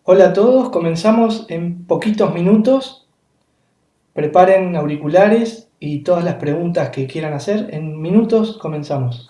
Hola a todos, comenzamos en poquitos minutos. Preparen auriculares y todas las preguntas que quieran hacer. En minutos comenzamos.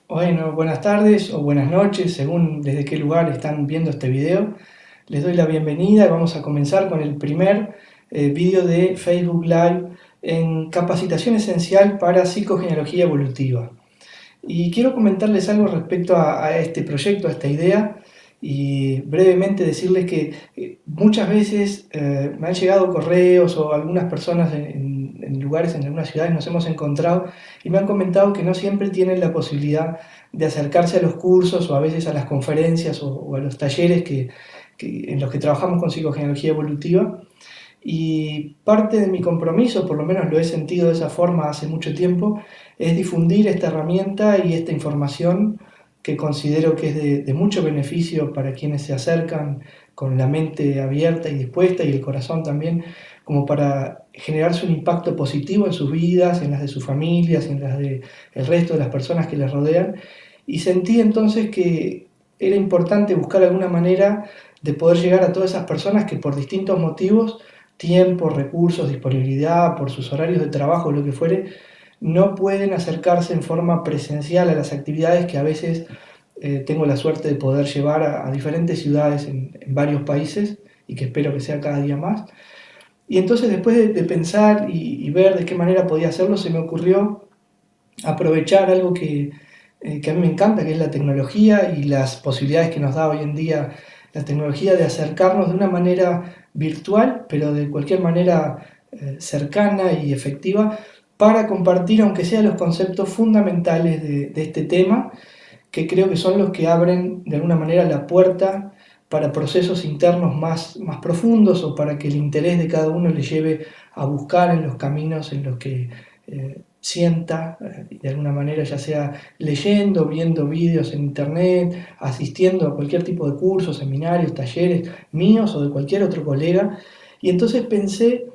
Bueno, buenas tardes o buenas noches, según desde qué lugar están viendo este video. Les doy la bienvenida y vamos a comenzar con el primer video de Facebook Live en capacitación esencial para psicogenealogía evolutiva. Y quiero comentarles algo respecto a este proyecto, a esta idea, y brevemente decirles que muchas veces me han llegado correos o algunas personas en lugares, en algunas ciudades nos hemos encontrado y me han comentado que no siempre tienen la posibilidad de acercarse a los cursos o a veces a las conferencias o a los talleres en los que trabajamos con psicogenealogía evolutiva. Y parte de mi compromiso, por lo menos lo he sentido de esa forma hace mucho tiempo, es difundir esta herramienta y esta información que considero que es de mucho beneficio para quienes se acercan con la mente abierta y dispuesta y el corazón también, como para generarse un impacto positivo en sus vidas, en las de sus familias, en las del resto de las personas que les rodean. Y sentí entonces que era importante buscar alguna manera de poder llegar a todas esas personas que por distintos motivos, tiempo, recursos, disponibilidad, por sus horarios de trabajo, lo que fuere, no pueden acercarse en forma presencial a las actividades que a veces tengo la suerte de poder llevar a diferentes ciudades en varios países y que espero que sea cada día más. Y entonces después de pensar y ver de qué manera podía hacerlo, se me ocurrió aprovechar algo que a mí me encanta, que es la tecnología y las posibilidades que nos da hoy en día la tecnología de acercarnos de una manera virtual, pero de cualquier manera cercana y efectiva, para compartir, aunque sea los conceptos fundamentales de este tema, que creo que son los que abren de alguna manera la puerta para procesos internos más profundos o para que el interés de cada uno le lleve a buscar en los caminos en los que sienta, de alguna manera, ya sea leyendo, viendo vídeos en internet, asistiendo a cualquier tipo de cursos, seminarios, talleres míos o de cualquier otro colega. Y entonces pensé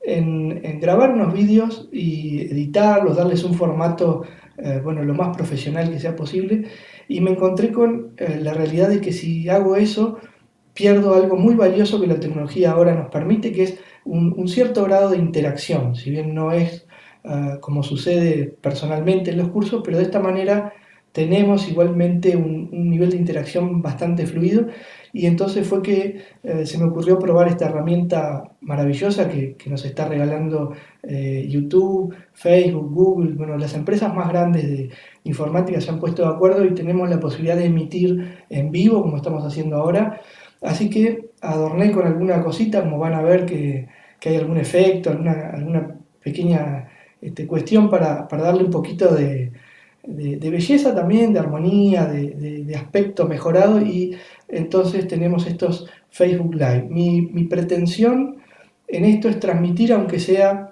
en grabar unos vídeos y editarlos, darles un formato bueno, lo más profesional que sea posible, y me encontré con la realidad de que si hago eso, pierdo algo muy valioso que la tecnología ahora nos permite, que es un cierto grado de interacción, si bien no es como sucede personalmente en los cursos, pero de esta manera tenemos igualmente un nivel de interacción bastante fluido, y entonces fue que se me ocurrió probar esta herramienta maravillosa que nos está regalando YouTube, Facebook, Google. Bueno, las empresas más grandes de informática se han puesto de acuerdo y tenemos la posibilidad de emitir en vivo como estamos haciendo ahora. Así que adorné con alguna cosita, como van a ver, que hay algún efecto, alguna pequeña cuestión para darle un poquito de belleza también, de armonía, de aspecto mejorado, y entonces tenemos estos Facebook Live. Mi pretensión en esto es transmitir, aunque sea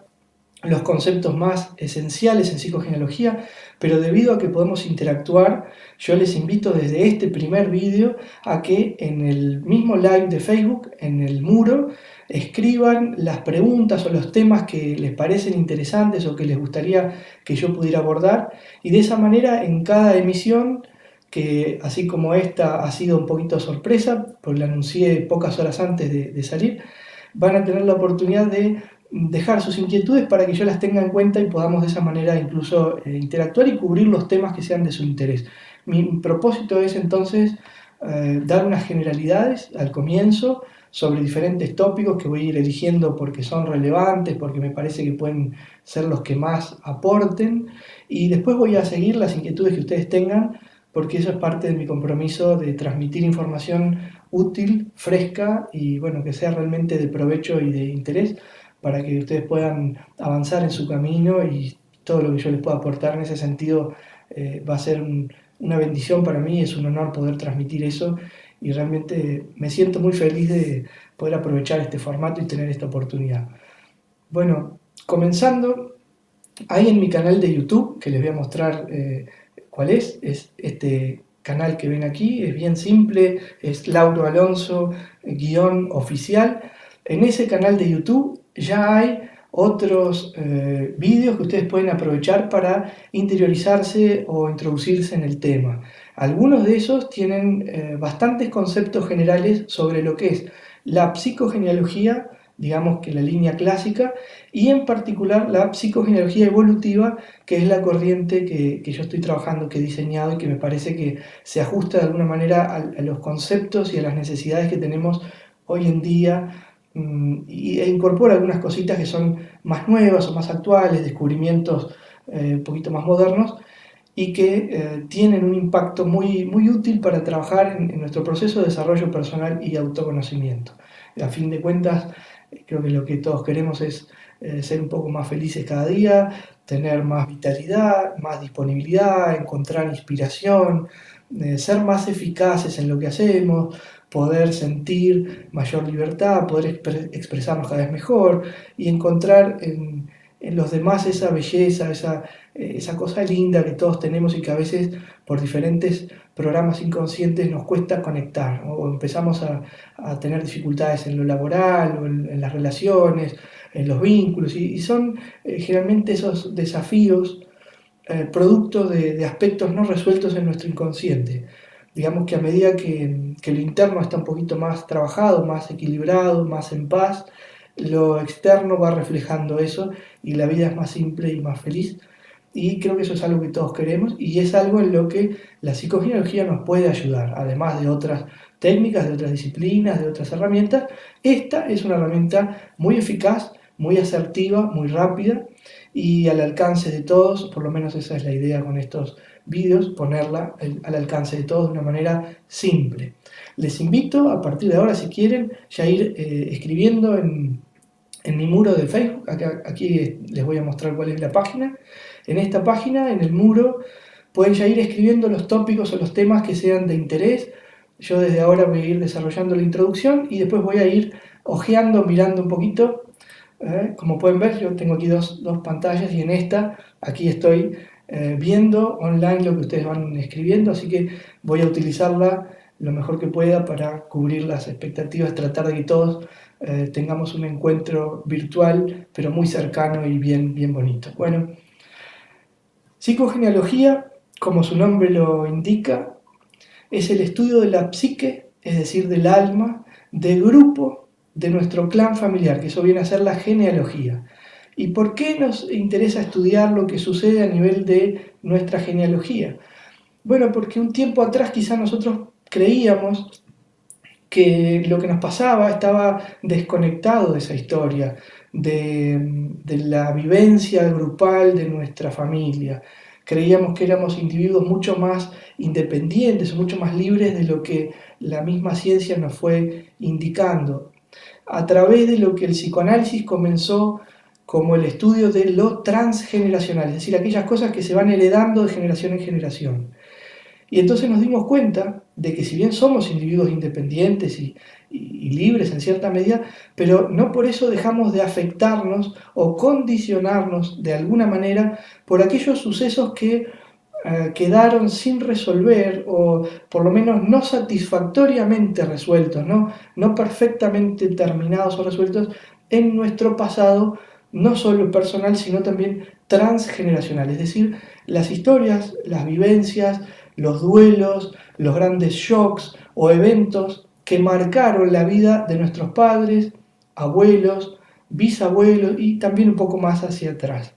los conceptos más esenciales en psicogenealogía, pero debido a que podemos interactuar, yo les invito desde este primer vídeo a que en el mismo live de Facebook, en el muro, escriban las preguntas o los temas que les parecen interesantes o que les gustaría que yo pudiera abordar, y de esa manera en cada emisión, que así como esta ha sido un poquito sorpresa, porque la anuncié pocas horas antes de salir, van a tener la oportunidad de dejar sus inquietudes para que yo las tenga en cuenta y podamos de esa manera incluso interactuar y cubrir los temas que sean de su interés. Mi propósito es entonces dar unas generalidades al comienzo sobre diferentes tópicos que voy a ir eligiendo porque son relevantes, porque me parece que pueden ser los que más aporten, y después voy a seguir las inquietudes que ustedes tengan, porque eso es parte de mi compromiso de transmitir información útil, fresca y bueno, que sea realmente de provecho y de interés para que ustedes puedan avanzar en su camino, y todo lo que yo les pueda aportar en ese sentido va a ser una bendición para mí, es un honor poder transmitir eso, y realmente me siento muy feliz de poder aprovechar este formato y tener esta oportunidad. Bueno, comenzando, hay en mi canal de YouTube, que les voy a mostrar cuál es este canal que ven aquí, es bien simple, es Lauro Alonso _oficial. En ese canal de YouTube ya hay otros vídeos que ustedes pueden aprovechar para interiorizarse o introducirse en el tema. Algunos de esos tienen bastantes conceptos generales sobre lo que es la psicogenealogía, digamos que la línea clásica, y en particular la psicogenealogía evolutiva, que es la corriente que yo estoy trabajando, que he diseñado y que me parece que se ajusta de alguna manera a los conceptos y a las necesidades que tenemos hoy en día, e incorpora algunas cositas que son más nuevas o más actuales, descubrimientos un poquito más modernos, y que tienen un impacto muy, muy útil para trabajar en nuestro proceso de desarrollo personal y autoconocimiento. A fin de cuentas, creo que lo que todos queremos es ser un poco más felices cada día, tener más vitalidad, más disponibilidad, encontrar inspiración, ser más eficaces en lo que hacemos, poder sentir mayor libertad, poder expresarnos cada vez mejor y encontrar en los demás esa belleza, esa cosa linda que todos tenemos y que a veces por diferentes programas inconscientes nos cuesta conectar, ¿no? O empezamos a tener dificultades en lo laboral o en las relaciones, en los vínculos, y son generalmente esos desafíos producto de aspectos no resueltos en nuestro inconsciente. Digamos que a medida que lo interno está un poquito más trabajado, más equilibrado, más en paz, lo externo va reflejando eso y la vida es más simple y más feliz. Y creo que eso es algo que todos queremos y es algo en lo que la psicogenealogía nos puede ayudar, además de otras técnicas, de otras disciplinas, de otras herramientas. Esta es una herramienta muy eficaz, muy asertiva, muy rápida y al alcance de todos, por lo menos esa es la idea con estos vídeos, ponerla al alcance de todos de una manera simple. Les invito a partir de ahora, si quieren, ya ir escribiendo en mi muro de Facebook. Aquí les voy a mostrar cuál es la página. En esta página, en el muro, pueden ya ir escribiendo los tópicos o los temas que sean de interés. Yo desde ahora voy a ir desarrollando la introducción y después voy a ir hojeando, mirando un poquito. Como pueden ver, yo tengo aquí dos pantallas y en esta, aquí estoy viendo online lo que ustedes van escribiendo, así que voy a utilizarla lo mejor que pueda para cubrir las expectativas, tratar de que todos tengamos un encuentro virtual, pero muy cercano y bien, bien bonito. Bueno, psicogenealogía, como su nombre lo indica, es el estudio de la psique, es decir, del alma, del grupo de nuestro clan familiar, que eso viene a ser la genealogía. ¿Y por qué nos interesa estudiar lo que sucede a nivel de nuestra genealogía? Bueno, porque un tiempo atrás quizá nosotros creíamos que lo que nos pasaba estaba desconectado de esa historia, de la vivencia grupal de nuestra familia. Creíamos que éramos individuos mucho más independientes, mucho más libres de lo que la misma ciencia nos fue indicando. a través de lo que el psicoanálisis comenzó como el estudio de lo transgeneracional, es decir, aquellas cosas que se van heredando de generación en generación. Y entonces nos dimos cuenta de que si bien somos individuos independientes y libres en cierta medida, pero no por eso dejamos de afectarnos o condicionarnos de alguna manera por aquellos sucesos que quedaron sin resolver o por lo menos no satisfactoriamente resueltos, no perfectamente terminados o resueltos en nuestro pasado, no solo personal, sino también transgeneracional. Es decir, las historias, las vivencias, los duelos, los grandes shocks o eventos que marcaron la vida de nuestros padres, abuelos, bisabuelos y también un poco más hacia atrás.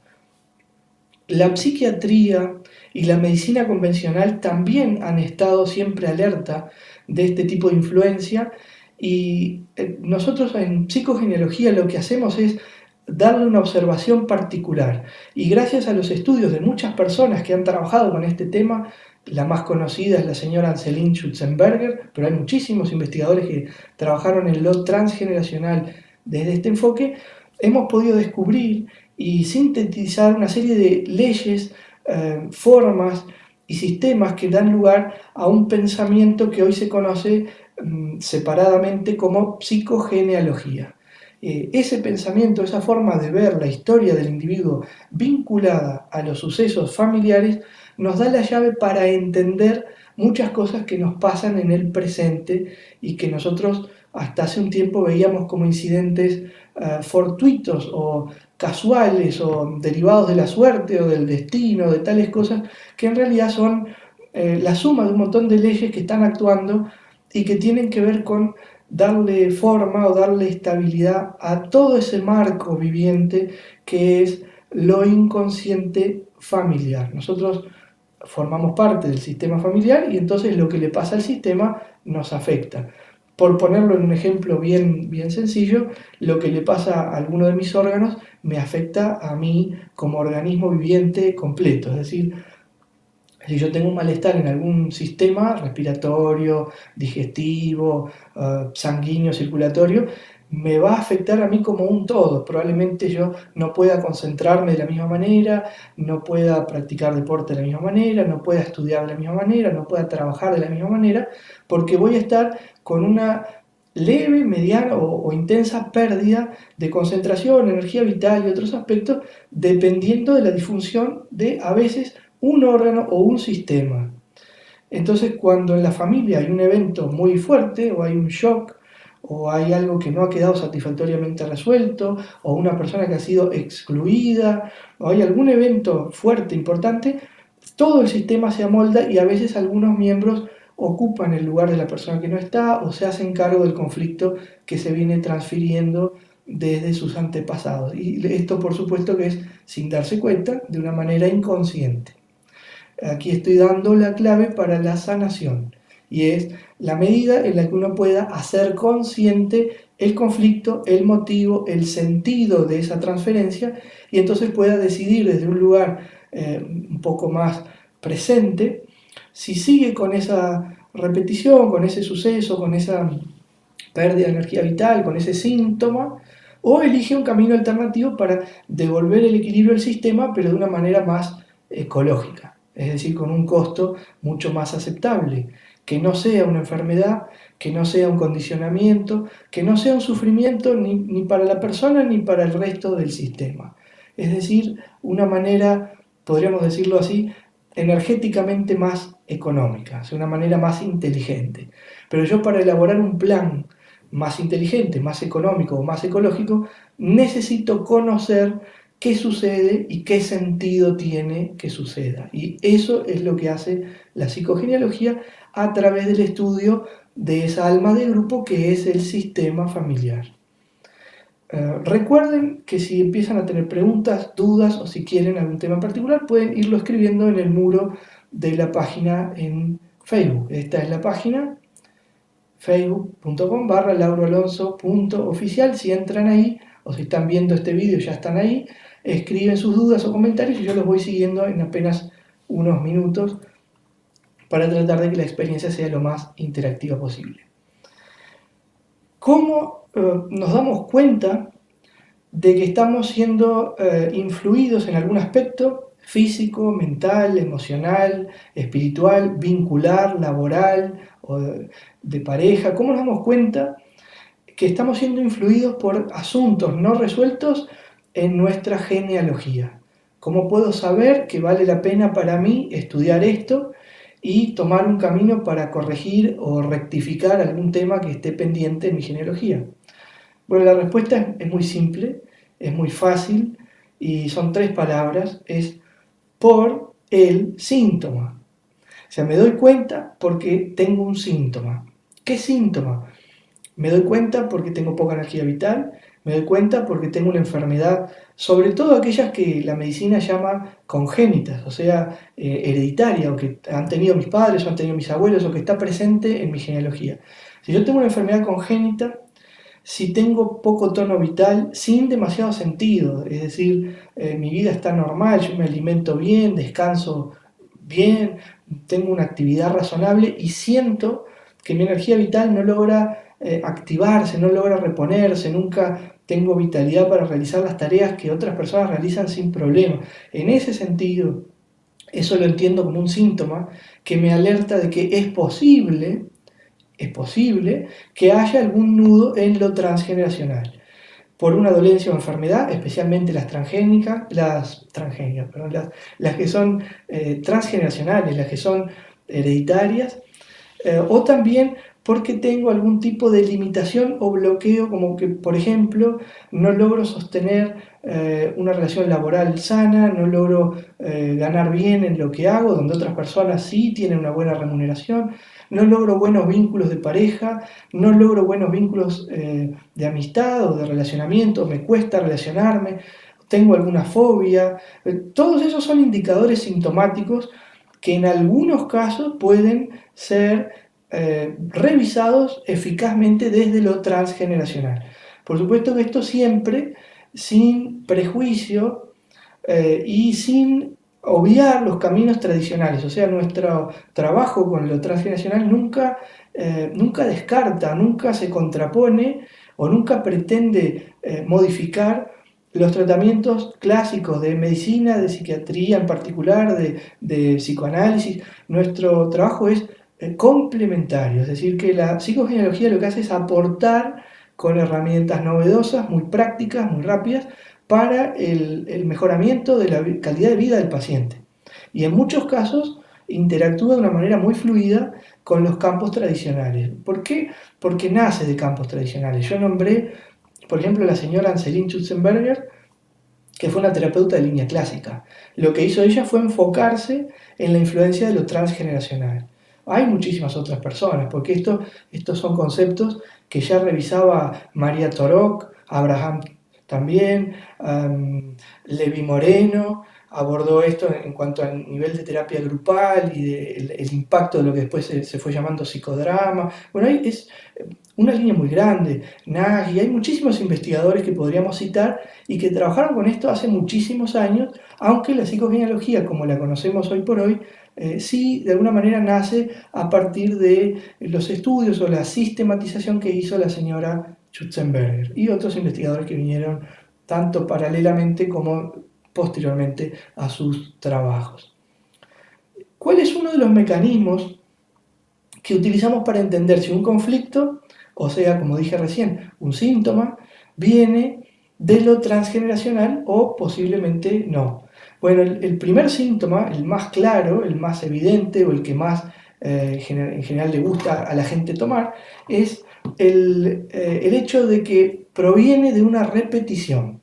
La psiquiatría y la medicina convencional también han estado siempre alerta de este tipo de influencia y nosotros en psicogenealogía lo que hacemos es darle una observación particular y gracias a los estudios de muchas personas que han trabajado con este tema, la más conocida es la señora Anseline Schutzenberger, pero hay muchísimos investigadores que trabajaron en lo transgeneracional desde este enfoque, hemos podido descubrir y sintetizar una serie de leyes, formas y sistemas que dan lugar a un pensamiento que hoy se conoce separadamente como psicogenealogía. Ese pensamiento, esa forma de ver la historia del individuo vinculada a los sucesos familiares, nos da la llave para entender muchas cosas que nos pasan en el presente y que nosotros hasta hace un tiempo veíamos como incidentes fortuitos o casuales o derivados de la suerte o del destino, de tales cosas que en realidad son la suma de un montón de leyes que están actuando y que tienen que ver con darle forma o darle estabilidad a todo ese marco viviente que es lo inconsciente familiar. Nosotros formamos parte del sistema familiar y entonces lo que le pasa al sistema nos afecta. Por ponerlo en un ejemplo bien sencillo, lo que le pasa a alguno de mis órganos me afecta a mí como organismo viviente completo. Es decir, si yo tengo un malestar en algún sistema respiratorio, digestivo, sanguíneo, circulatorio, me va a afectar a mí como un todo. Probablemente yo no pueda concentrarme de la misma manera, no pueda practicar deporte de la misma manera, no pueda estudiar de la misma manera, no pueda trabajar de la misma manera, porque voy a estar con una leve, mediana o intensa pérdida de concentración, energía vital y otros aspectos, dependiendo de la disfunción de a veces un órgano o un sistema. Entonces, cuando en la familia hay un evento muy fuerte o hay un shock o hay algo que no ha quedado satisfactoriamente resuelto o una persona que ha sido excluida o hay algún evento fuerte, importante, todo el sistema se amolda y a veces algunos miembros ocupan el lugar de la persona que no está o se hacen cargo del conflicto que se viene transfiriendo desde sus antepasados. Y esto por supuesto que es sin darse cuenta, de una manera inconsciente. Aquí estoy dando la clave para la sanación y es la medida en la que uno pueda hacer consciente el conflicto, el motivo, el sentido de esa transferencia y entonces pueda decidir desde un lugar un poco más presente si sigue con esa repetición, con ese suceso, con esa pérdida de energía vital, con ese síntoma, o elige un camino alternativo para devolver el equilibrio al sistema, pero de una manera más ecológica, es decir, con un costo mucho más aceptable, que no sea una enfermedad, que no sea un condicionamiento, que no sea un sufrimiento ni para la persona ni para el resto del sistema. Es decir, una manera, podríamos decirlo así, energéticamente más económica, una manera más inteligente. Pero yo para elaborar un plan más inteligente, más económico o más ecológico, necesito conocer qué sucede y qué sentido tiene que suceda. Y eso es lo que hace la psicogenealogía a través del estudio de esa alma de grupo que es el sistema familiar. Recuerden que si empiezan a tener preguntas, dudas o si quieren algún tema en particular, pueden irlo escribiendo en el muro de la página en Facebook. Esta es la página facebook.com/lauroalonso.oficial. Si entran ahí o si están viendo este vídeo ya están ahí, escriben sus dudas o comentarios y yo los voy siguiendo en apenas unos minutos para tratar de que la experiencia sea lo más interactiva posible. ¿Cómo nos damos cuenta de que estamos siendo influidos en algún aspecto físico, mental, emocional, espiritual, vincular, laboral o de pareja. ¿Cómo nos damos cuenta que estamos siendo influidos por asuntos no resueltos en nuestra genealogía? ¿Cómo puedo saber que vale la pena para mí estudiar esto y tomar un camino para corregir o rectificar algún tema que esté pendiente en mi genealogía? Bueno, la respuesta es muy simple, es muy fácil y son tres palabras, es por el síntoma. O sea, me doy cuenta porque tengo un síntoma. ¿Qué síntoma? Me doy cuenta porque tengo poca energía vital, me doy cuenta porque tengo una enfermedad, sobre todo aquellas que la medicina llama congénitas, o sea, hereditaria, o que han tenido mis padres, o han tenido mis abuelos, o que está presente en mi genealogía. Si yo tengo una enfermedad congénita, si tengo poco tono vital sin demasiado sentido, es decir, mi vida está normal, yo me alimento bien, descanso bien, tengo una actividad razonable y siento que mi energía vital no logra activarse, no logra reponerse, nunca tengo vitalidad para realizar las tareas que otras personas realizan sin problema. En ese sentido, eso lo entiendo como un síntoma que me alerta de que es posible que haya algún nudo en lo transgeneracional por una dolencia o enfermedad, especialmente las que son transgeneracionales, las que son hereditarias, o también porque tengo algún tipo de limitación o bloqueo, como que, por ejemplo, no logro sostener una relación laboral sana, no logro ganar bien en lo que hago, donde otras personas sí tienen una buena remuneración, no logro buenos vínculos de pareja, no logro buenos vínculos de amistad o de relacionamiento, me cuesta relacionarme, tengo alguna fobia. Todos esos son indicadores sintomáticos que en algunos casos pueden ser revisados eficazmente desde lo transgeneracional. Por supuesto que esto siempre sin prejuicio y sin obviar los caminos tradicionales, o sea, nuestro trabajo con lo transgeneracional nunca descarta, nunca se contrapone o nunca pretende modificar los tratamientos clásicos de medicina, de psiquiatría en particular, de psicoanálisis. Nuestro trabajo es complementario, es decir, que la psicogenealogía lo que hace es aportar con herramientas novedosas, muy prácticas, muy rápidas, para el mejoramiento de la calidad de vida del paciente. Y en muchos casos interactúa de una manera muy fluida con los campos tradicionales. ¿Por qué? Porque nace de campos tradicionales. Yo nombré, por ejemplo, a la señora Anseline Schutzenberger, que fue una terapeuta de línea clásica. Lo que hizo ella fue enfocarse en la influencia de lo transgeneracional. Hay muchísimas otras personas, porque estos son conceptos que ya revisaba María Torok, Abraham también, Levi Moreno, abordó esto en cuanto al nivel de terapia grupal y el impacto de lo que después se fue llamando psicodrama. Bueno, es una línea muy grande, Nagy, hay muchísimos investigadores que podríamos citar y que trabajaron con esto hace muchísimos años, aunque la psicogenealogía, como la conocemos hoy por hoy, sí de alguna manera nace a partir de los estudios o la sistematización que hizo la señora Schutzenberger y otros investigadores que vinieron tanto paralelamente como posteriormente a sus trabajos. ¿Cuál es uno de los mecanismos que utilizamos para entender si un conflicto, o sea, como dije recién, un síntoma, viene de lo transgeneracional o posiblemente no? Bueno, el primer síntoma, el más claro, el más evidente o el que más en general le gusta a la gente tomar, es el hecho de que proviene de una repetición.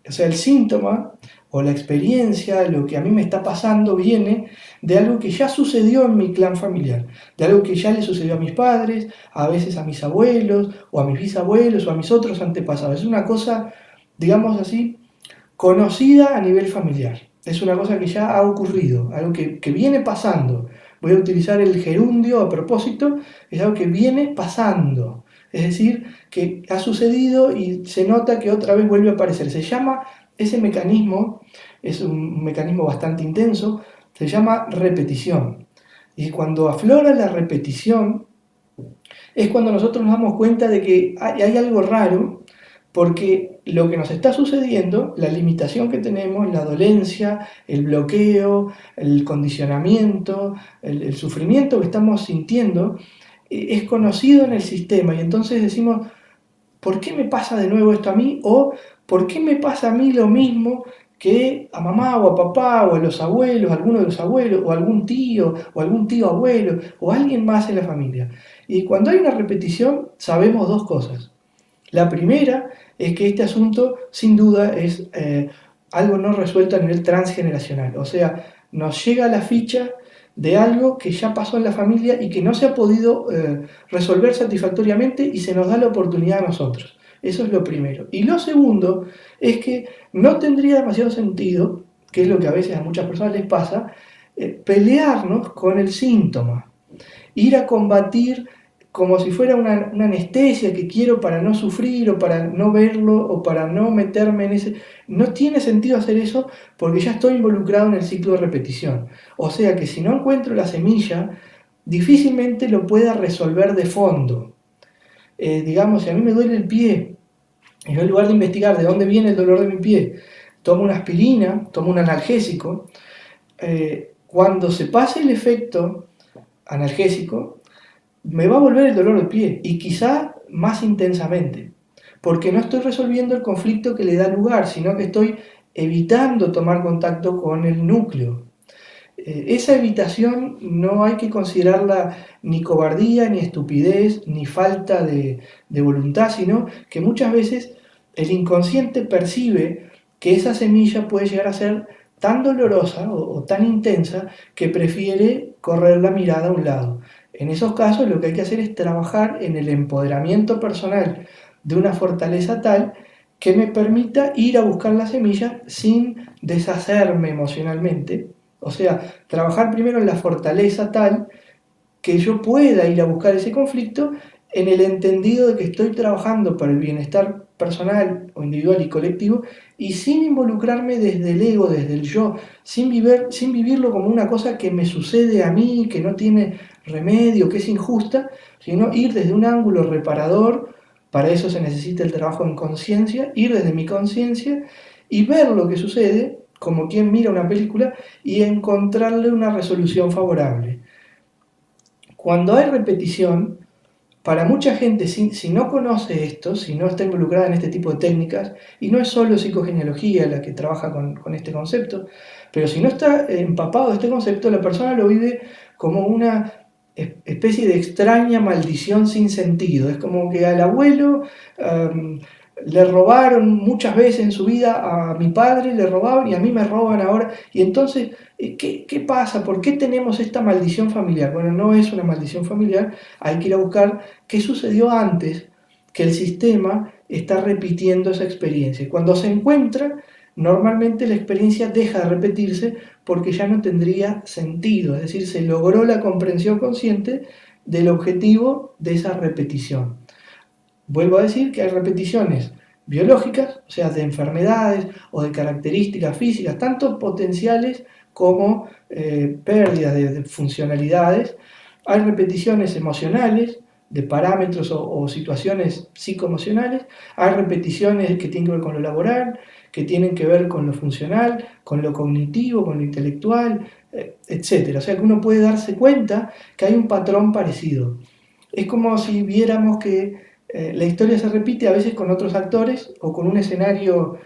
O sea, el síntoma o la experiencia, lo que a mí me está pasando, viene de algo que ya sucedió en mi clan familiar, de algo que ya le sucedió a mis padres, a veces a mis abuelos, o a mis bisabuelos, o a mis otros antepasados. Es una cosa, digamos así, conocida a nivel familiar. Es una cosa que ya ha ocurrido, algo que viene pasando. Voy a utilizar el gerundio a propósito, es algo que viene pasando. Es decir, que ha sucedido y se nota que otra vez vuelve a aparecer. Se llama, ese mecanismo, es un mecanismo bastante intenso, se llama repetición. Y cuando aflora la repetición, es cuando nosotros nos damos cuenta de que hay algo raro, porque lo que nos está sucediendo, la limitación que tenemos, la dolencia, el bloqueo, el condicionamiento, el sufrimiento que estamos sintiendo, es conocido en el sistema y entonces decimos, ¿por qué me pasa de nuevo esto a mí? O ¿por qué me pasa a mí lo mismo que a mamá o a papá o a los abuelos, a alguno de los abuelos, o a algún tío abuelo, o a alguien más en la familia? Y cuando hay una repetición, sabemos dos cosas. La primera es que este asunto, sin duda, es algo no resuelto a nivel transgeneracional. O sea, nos llega la ficha de algo que ya pasó en la familia y que no se ha podido resolver satisfactoriamente y se nos da la oportunidad a nosotros. Eso es lo primero. Y lo segundo es que no tendría demasiado sentido, que es lo que a veces a muchas personas les pasa, pelearnos con el síntoma, ir a combatir como si fuera una anestesia que quiero para no sufrir o para no verlo o para no meterme en ese... No tiene sentido hacer eso porque ya estoy involucrado en el ciclo de repetición. O sea que si no encuentro la semilla, difícilmente lo pueda resolver de fondo. Digamos, si a mí me duele el pie, y yo en lugar de investigar de dónde viene el dolor de mi pie, tomo una aspirina, tomo un analgésico, cuando se pase el efecto analgésico, me va a volver el dolor de pie y quizá más intensamente, porque no estoy resolviendo el conflicto que le da lugar, sino que estoy evitando tomar contacto con el núcleo. Esa evitación no hay que considerarla ni cobardía, ni estupidez, ni falta de voluntad, sino que muchas veces el inconsciente percibe que esa semilla puede llegar a ser tan dolorosa o tan intensa que prefiere correr la mirada a un lado. En esos casos lo que hay que hacer es trabajar en el empoderamiento personal de una fortaleza tal que me permita ir a buscar la semilla sin deshacerme emocionalmente. O sea, trabajar primero en la fortaleza tal que yo pueda ir a buscar ese conflicto en el entendido de que estoy trabajando para el bienestar personal o individual y colectivo y sin involucrarme desde el ego, desde el yo, sin vivirlo como una cosa que me sucede a mí, que no tiene remedio, que es injusta, sino ir desde un ángulo reparador. Para eso se necesita el trabajo en conciencia, ir desde mi conciencia y ver lo que sucede como quien mira una película y encontrarle una resolución favorable. Cuando hay repetición, para mucha gente, si no conoce esto, si no está involucrada en este tipo de técnicas, y no es solo psicogenealogía la que trabaja con este concepto, pero si no está empapado de este concepto, la persona lo vive como una especie de extraña maldición sin sentido. Es como que al abuelo le robaron muchas veces en su vida, a mi padre le robaban y a mí me roban ahora. Y entonces, ¿qué pasa? ¿Por qué tenemos esta maldición familiar? Bueno, no es una maldición familiar, hay que ir a buscar qué sucedió antes que el sistema está repitiendo esa experiencia. Y cuando se encuentra, normalmente la experiencia deja de repetirse porque ya no tendría sentido, es decir, se logró la comprensión consciente del objetivo de esa repetición. Vuelvo a decir que hay repeticiones biológicas, o sea, de enfermedades o de características físicas, tanto potenciales como pérdidas de funcionalidades. Hay repeticiones emocionales, de parámetros o situaciones psicoemocionales. Hay repeticiones que tienen que ver con lo laboral, que tienen que ver con lo funcional, con lo cognitivo, con lo intelectual, etc. O sea que uno puede darse cuenta que hay un patrón parecido. Es como si viéramos que la historia se repite a veces con otros actores o con un escenario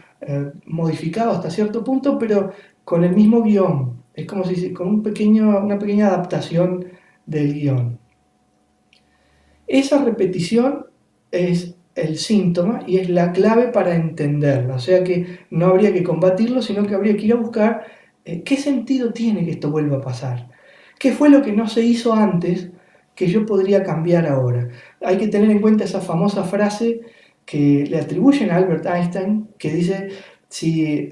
modificado hasta cierto punto, pero con el mismo guión. Es como si con una pequeña adaptación del guión. Esa repetición es el síntoma y es la clave para entenderla. O sea que no habría que combatirlo, sino que habría que ir a buscar qué sentido tiene que esto vuelva a pasar. ¿Qué fue lo que no se hizo antes que yo podría cambiar ahora? Hay que tener en cuenta esa famosa frase que le atribuyen a Albert Einstein, que dice, si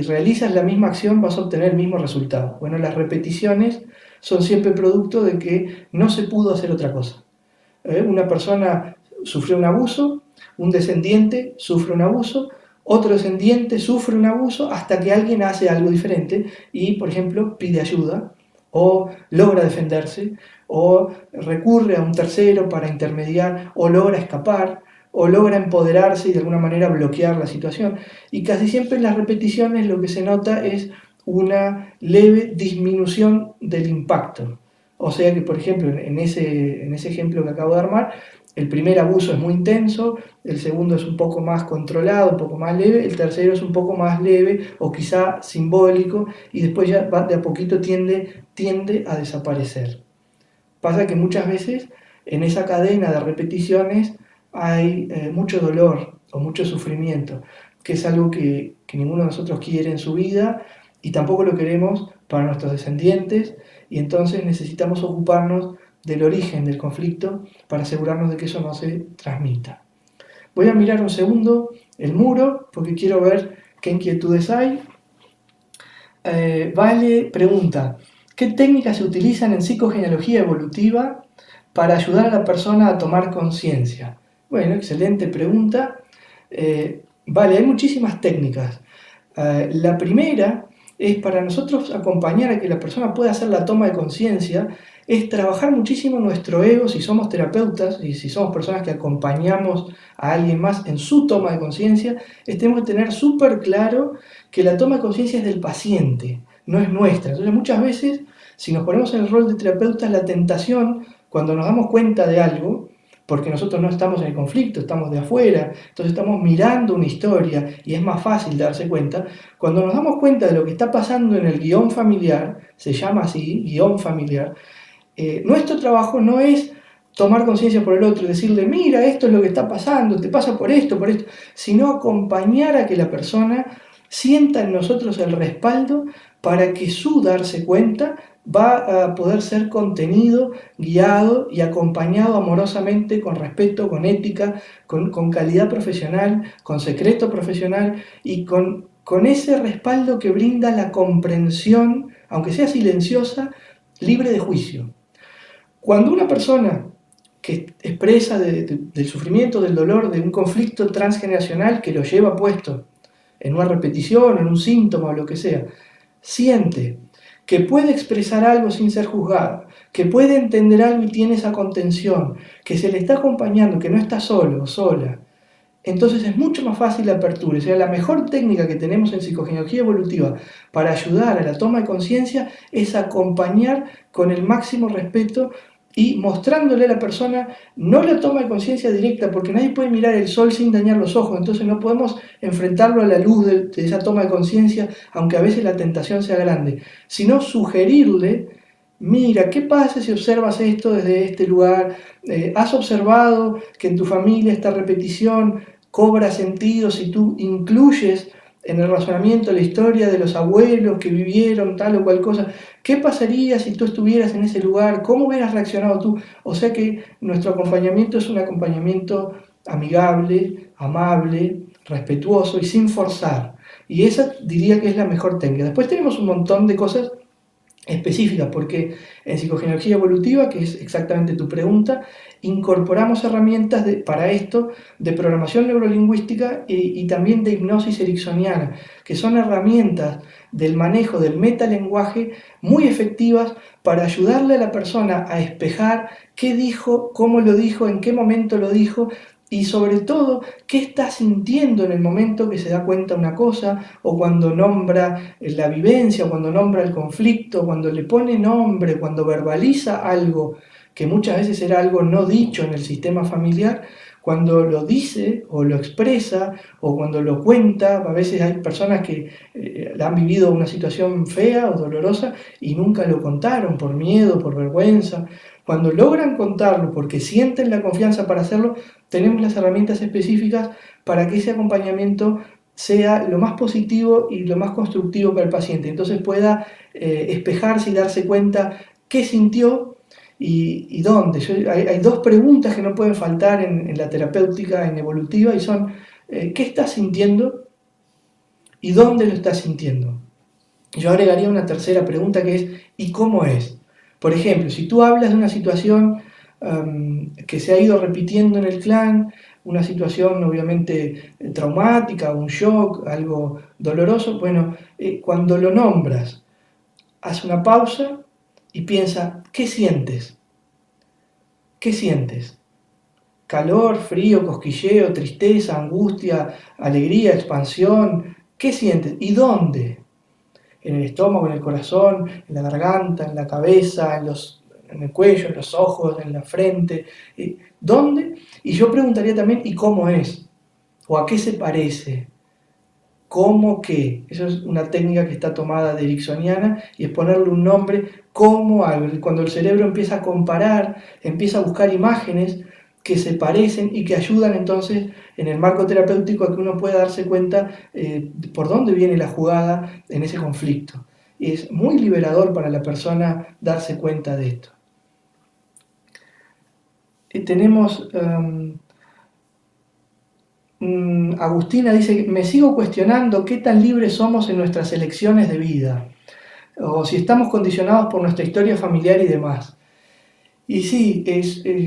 realizas la misma acción vas a obtener el mismo resultado. Bueno, las repeticiones son siempre producto de que no se pudo hacer otra cosa. Una persona sufrió un abuso, un descendiente sufre un abuso, otro descendiente sufre un abuso hasta que alguien hace algo diferente y, por ejemplo, pide ayuda o logra defenderse, o recurre a un tercero para intermediar, o logra escapar, o logra empoderarse y de alguna manera bloquear la situación. Y casi siempre en las repeticiones lo que se nota es una leve disminución del impacto. O sea que, por ejemplo, en ese ejemplo que acabo de armar, el primer abuso es muy intenso, el segundo es un poco más controlado, un poco más leve, el tercero es un poco más leve o quizá simbólico y después ya de a poquito tiende a desaparecer. Pasa que muchas veces en esa cadena de repeticiones hay mucho dolor o mucho sufrimiento, que es algo que ninguno de nosotros quiere en su vida y tampoco lo queremos para nuestros descendientes, y entonces necesitamos ocuparnos del origen del conflicto para asegurarnos de que eso no se transmita. Voy a mirar un segundo el muro porque quiero ver qué inquietudes hay. Vale pregunta, ¿qué técnicas se utilizan en psicogenealogía evolutiva para ayudar a la persona a tomar conciencia? Bueno, excelente pregunta. Vale, hay muchísimas técnicas. La primera es para nosotros acompañar a que la persona pueda hacer la toma de conciencia, es trabajar muchísimo nuestro ego si somos terapeutas y si somos personas que acompañamos a alguien más en su toma de conciencia, tenemos que tener súper claro que la toma de conciencia es del paciente, no es nuestra. Entonces muchas veces, si nos ponemos en el rol de terapeutas, la tentación, cuando nos damos cuenta de algo, porque nosotros no estamos en el conflicto, estamos de afuera, entonces estamos mirando una historia y es más fácil darse cuenta. Cuando nos damos cuenta de lo que está pasando en el guión familiar, se llama así, guión familiar, nuestro trabajo no es tomar conciencia por el otro y decirle, mira, esto es lo que está pasando, te pasa por esto, sino acompañar a que la persona sienta en nosotros el respaldo para que su darse cuenta va a poder ser contenido, guiado y acompañado amorosamente, con respeto, con ética, con calidad profesional, con secreto profesional y con ese respaldo que brinda la comprensión, aunque sea silenciosa, libre de juicio. Cuando una persona que expresa del sufrimiento, del dolor, de un conflicto transgeneracional que lo lleva puesto en una repetición, en un síntoma o lo que sea, siente que puede expresar algo sin ser juzgado, que puede entender algo y tiene esa contención, que se le está acompañando, que no está solo o sola, entonces es mucho más fácil la apertura. O sea, la mejor técnica que tenemos en psicogenealogía evolutiva para ayudar a la toma de conciencia es acompañar con el máximo respeto y mostrándole a la persona no la toma de conciencia directa, porque nadie puede mirar el sol sin dañar los ojos, entonces no podemos enfrentarlo a la luz de esa toma de conciencia, aunque a veces la tentación sea grande, sino sugerirle, mira, ¿qué pasa si observas esto desde este lugar? ¿Has observado que en tu familia esta repetición cobra sentido si tú incluyes en el razonamiento la historia de los abuelos que vivieron tal o cual cosa? ¿Qué pasaría si tú estuvieras en ese lugar? ¿Cómo hubieras reaccionado tú? O sea que nuestro acompañamiento es un acompañamiento amigable, amable, respetuoso y sin forzar. Y esa diría que es la mejor técnica. Después tenemos un montón de cosas específicas, porque en psicogenealogía evolutiva, que es exactamente tu pregunta, incorporamos herramientas para esto de programación neurolingüística y también de hipnosis ericksoniana, que son herramientas del manejo del metalenguaje muy efectivas para ayudarle a la persona a espejar qué dijo, cómo lo dijo, en qué momento lo dijo, y sobre todo, qué está sintiendo en el momento que se da cuenta una cosa, o cuando nombra la vivencia, o cuando nombra el conflicto, cuando le pone nombre, cuando verbaliza algo que muchas veces era algo no dicho en el sistema familiar, cuando lo dice o lo expresa o cuando lo cuenta. A veces hay personas que han vivido una situación fea o dolorosa y nunca lo contaron por miedo, por vergüenza. Cuando logran contarlo porque sienten la confianza para hacerlo, tenemos las herramientas específicas para que ese acompañamiento sea lo más positivo y lo más constructivo para el paciente. Entonces pueda espejarse y darse cuenta qué sintió y dónde. Hay dos preguntas que no pueden faltar en la terapéutica, en evolutiva, y son ¿qué estás sintiendo y dónde lo estás sintiendo? Yo agregaría una tercera pregunta que es ¿y cómo es? Por ejemplo, si tú hablas de una situación que se ha ido repitiendo en el clan, una situación obviamente traumática, un shock, algo doloroso, bueno, cuando lo nombras, haz una pausa, y piensa, ¿qué sientes? ¿Qué sientes? ¿Calor, frío, cosquilleo, tristeza, angustia, alegría, expansión? ¿Qué sientes? ¿Y dónde? ¿En el estómago, en el corazón, en la garganta, en la cabeza, en el cuello, en los ojos, en la frente? ¿Dónde? Y yo preguntaría también, ¿y cómo es? ¿O a qué se parece? ¿Cómo qué? Eso es una técnica que está tomada de ericksoniana y es ponerle un nombre como algo. Cuando el cerebro empieza a comparar, empieza a buscar imágenes que se parecen y que ayudan entonces en el marco terapéutico a que uno pueda darse cuenta por dónde viene la jugada en ese conflicto. Y es muy liberador para la persona darse cuenta de esto. Tenemos Agustina dice, me sigo cuestionando qué tan libres somos en nuestras elecciones de vida, o si estamos condicionados por nuestra historia familiar y demás. Y sí,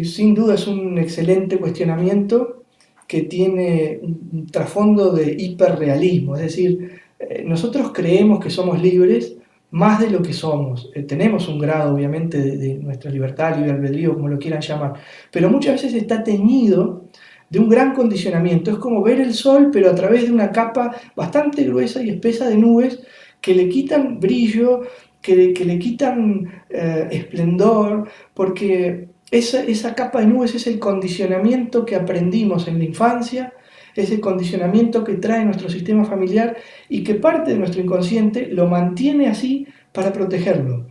sin duda es un excelente cuestionamiento que tiene un trasfondo de hiperrealismo, es decir, nosotros creemos que somos libres más de lo que somos. Tenemos un grado, obviamente, de nuestra libertad, libre albedrío, como lo quieran llamar, pero muchas veces está teñido de un gran condicionamiento. Es como ver el sol, pero a través de una capa bastante gruesa y espesa de nubes que le quitan brillo, que le quitan esplendor, porque esa capa de nubes es el condicionamiento que aprendimos en la infancia, es el condicionamiento que trae nuestro sistema familiar y que parte de nuestro inconsciente lo mantiene así para protegerlo,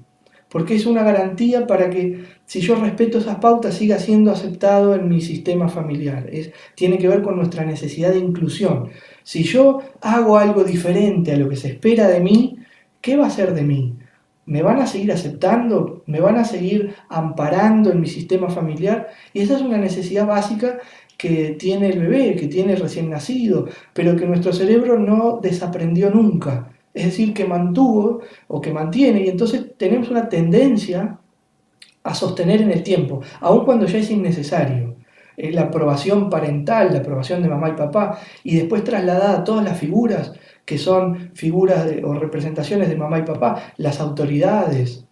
porque es una garantía para que si yo respeto esas pautas siga siendo aceptado en mi sistema familiar. Tiene que ver con nuestra necesidad de inclusión. Si yo hago algo diferente a lo que se espera de mí, ¿qué va a ser de mí? ¿Me van a seguir aceptando? ¿Me van a seguir amparando en mi sistema familiar? Y esa es una necesidad básica que tiene el bebé, que tiene el recién nacido, pero que nuestro cerebro no desaprendió nunca. Es decir, que mantuvo o que mantiene, y entonces tenemos una tendencia a sostener en el tiempo, aun cuando ya es innecesario. La aprobación parental, la aprobación de mamá y papá, y después trasladada a todas las figuras que son figuras o representaciones de mamá y papá, las autoridades,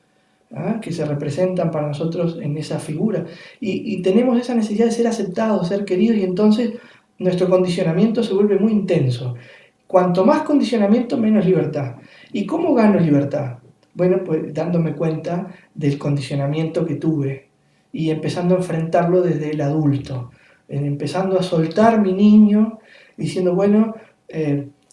¿ah?, que se representan para nosotros en esa figura. Y tenemos esa necesidad de ser aceptados, ser queridos, y entonces nuestro condicionamiento se vuelve muy intenso. Cuanto más condicionamiento, menos libertad. ¿Y cómo gano libertad? Bueno, pues dándome cuenta del condicionamiento que tuve y empezando a enfrentarlo desde el adulto, empezando a soltar mi niño, diciendo, bueno,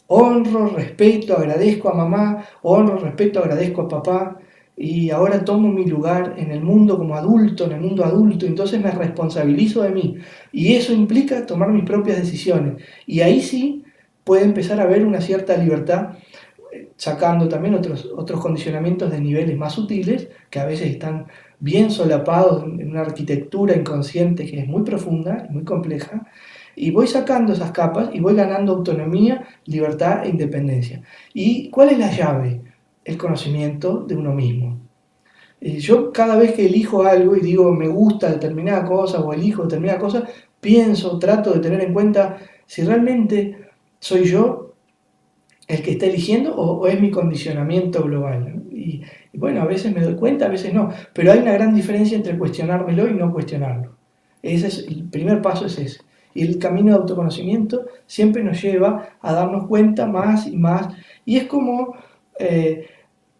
honro, respeto, agradezco a mamá, honro, respeto, agradezco a papá, y ahora tomo mi lugar en el mundo como adulto, en el mundo adulto, entonces me responsabilizo de mí, y eso implica tomar mis propias decisiones, y ahí sí puede empezar a haber una cierta libertad, sacando también otros condicionamientos de niveles más sutiles, que a veces están bien solapados en una arquitectura inconsciente que es muy profunda, muy compleja, y voy sacando esas capas y voy ganando autonomía, libertad e independencia. ¿Y cuál es la llave? El conocimiento de uno mismo. Yo cada vez que elijo algo y digo me gusta determinada cosa o elijo determinada cosa, pienso, trato de tener en cuenta si realmente soy yo el que está eligiendo o es mi condicionamiento global, ¿no? Y bueno, a veces me doy cuenta, a veces no, pero hay una gran diferencia entre cuestionármelo y no cuestionarlo. El primer paso es ese. Y el camino de autoconocimiento siempre nos lleva a darnos cuenta más y más. Y es como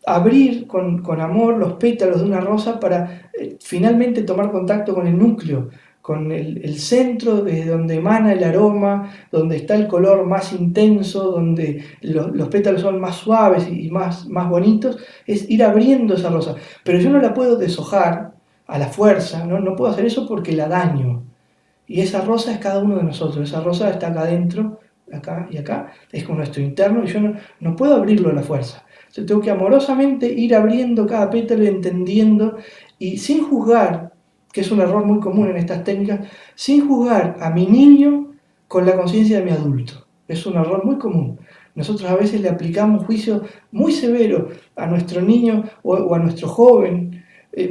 abrir con amor los pétalos de una rosa para finalmente tomar contacto con el núcleo, con el centro desde donde emana el aroma, donde está el color más intenso, donde los pétalos son más suaves y más bonitos, es ir abriendo esa rosa. Pero yo no la puedo deshojar a la fuerza, no puedo hacer eso porque la daño. Y esa rosa es cada uno de nosotros, esa rosa está acá adentro, acá y acá, es con nuestro interno, y yo no puedo abrirlo a la fuerza. Entonces tengo que amorosamente ir abriendo cada pétalo y entendiendo, y sin juzgar, que es un error muy común en estas técnicas, sin juzgar a mi niño con la conciencia de mi adulto. Es un error muy común. Nosotros a veces le aplicamos juicio muy severo a nuestro niño o a nuestro joven,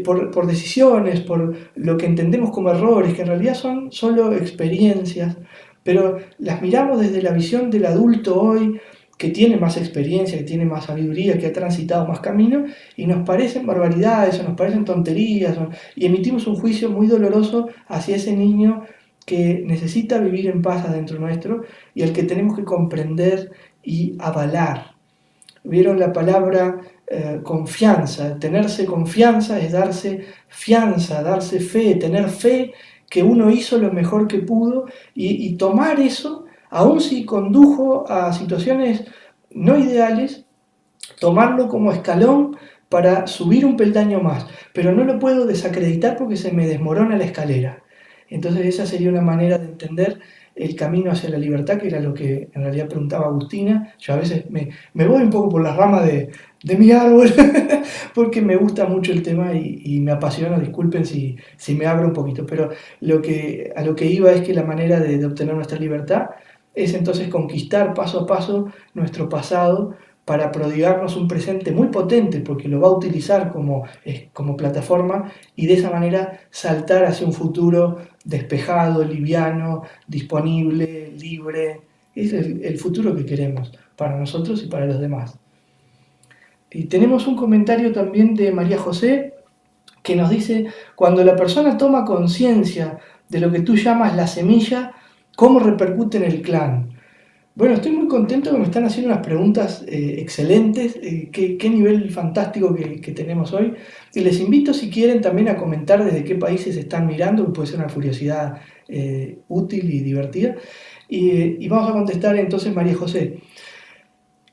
por decisiones, por lo que entendemos como errores, que en realidad son solo experiencias, pero las miramos desde la visión del adulto hoy, que tiene más experiencia, que tiene más sabiduría, que ha transitado más camino, y nos parecen barbaridades o nos parecen tonterías, y emitimos un juicio muy doloroso hacia ese niño que necesita vivir en paz adentro nuestro y al que tenemos que comprender y avalar. ¿Vieron la palabra confianza? Tenerse confianza es darse fianza, darse fe, tener fe que uno hizo lo mejor que pudo y tomar eso, aun si condujo a situaciones no ideales, tomarlo como escalón para subir un peldaño más, pero no lo puedo desacreditar porque se me desmorona la escalera. Entonces esa sería una manera de entender el camino hacia la libertad, que era lo que en realidad preguntaba Agustina. Yo a veces me voy un poco por las ramas de mi árbol, porque me gusta mucho el tema y me apasiona, disculpen si me abro un poquito, pero a lo que iba es que la manera de obtener nuestra libertad es entonces conquistar paso a paso nuestro pasado para prodigarnos un presente muy potente, porque lo va a utilizar como plataforma y de esa manera saltar hacia un futuro despejado, liviano, disponible, libre. Es el futuro que queremos para nosotros y para los demás. Y tenemos un comentario también de María José que nos dice: cuando la persona toma conciencia de lo que tú llamas la semilla, ¿cómo repercute en el clan? Bueno, estoy muy contento que me están haciendo unas preguntas excelentes, qué nivel fantástico que tenemos hoy. Y les invito, si quieren, también a comentar desde qué países están mirando, que puede ser una curiosidad útil y divertida. Y vamos a contestar entonces, María José.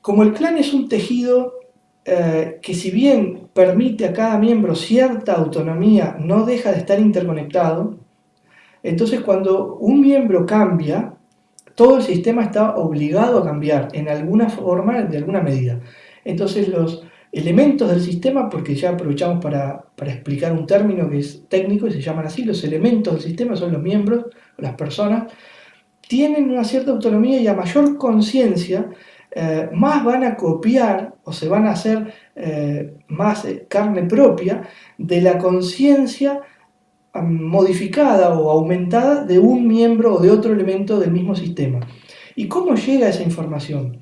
Como el clan es un tejido que, si bien permite a cada miembro cierta autonomía, no deja de estar interconectado, entonces cuando un miembro cambia, todo el sistema está obligado a cambiar en alguna forma, de alguna medida. Entonces los elementos del sistema, porque ya aprovechamos para explicar un término que es técnico y se llaman así, los elementos del sistema son los miembros, las personas, tienen una cierta autonomía y a mayor conciencia, más van a copiar o se van a hacer más carne propia de la conciencia modificada o aumentada de un miembro o de otro elemento del mismo sistema. ¿Y cómo llega esa información?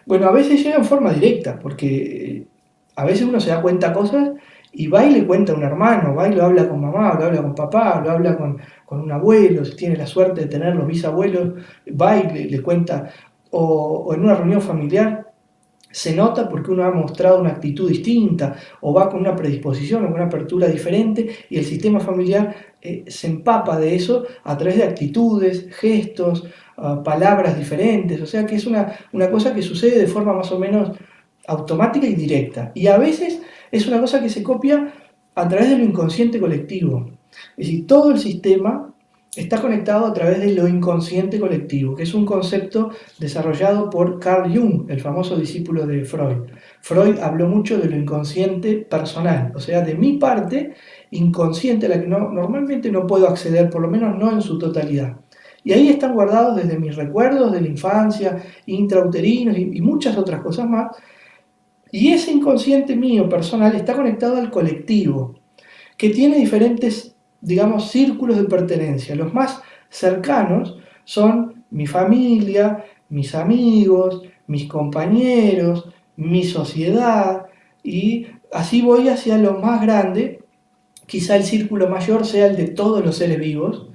Bueno, a veces llega en forma directa, porque a veces uno se da cuenta cosas y va y le cuenta a un hermano, va y lo habla con mamá, lo habla con papá, lo habla con un abuelo, si tiene la suerte de tener los bisabuelos, va y le cuenta, o en una reunión familiar se nota porque uno ha mostrado una actitud distinta o va con una predisposición o con una apertura diferente y el sistema familiar se empapa de eso a través de actitudes, gestos, palabras diferentes, o sea que es una cosa que sucede de forma más o menos automática y directa. Y a veces es una cosa que se copia a través de lo inconsciente colectivo. Es decir, todo el sistema está conectado a través de lo inconsciente colectivo, que es un concepto desarrollado por Carl Jung, el famoso discípulo de Freud. Freud habló mucho de lo inconsciente personal, o sea, de mi parte inconsciente a la que normalmente no puedo acceder, por lo menos no en su totalidad. Y ahí están guardados desde mis recuerdos de la infancia, intrauterinos y muchas otras cosas más. Y ese inconsciente mío personal está conectado al colectivo, que tiene diferentes, digamos, círculos de pertenencia. Los más cercanos son mi familia, mis amigos, mis compañeros, mi sociedad, y así voy hacia lo más grande. Quizá el círculo mayor sea el de todos los seres vivos,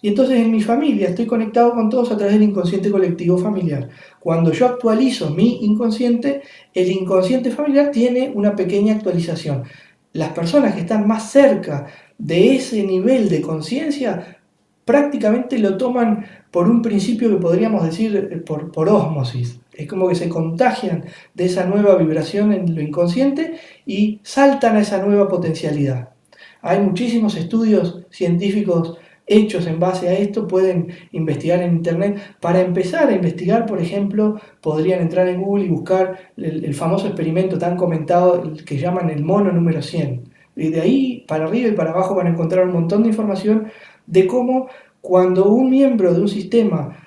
y entonces en mi familia estoy conectado con todos a través del inconsciente colectivo familiar. Cuando yo actualizo mi inconsciente, el inconsciente familiar tiene una pequeña actualización. Las personas que están más cerca de ese nivel de conciencia prácticamente lo toman por un principio que podríamos decir por ósmosis. Es como que se contagian de esa nueva vibración en lo inconsciente y saltan a esa nueva potencialidad. Hay muchísimos estudios científicos hechos en base a esto, pueden investigar en internet. Para empezar a investigar, por ejemplo, podrían entrar en Google y buscar el famoso experimento tan comentado, el que llaman el mono número 100. Y de ahí para arriba y para abajo van a encontrar un montón de información de cómo cuando un miembro de un sistema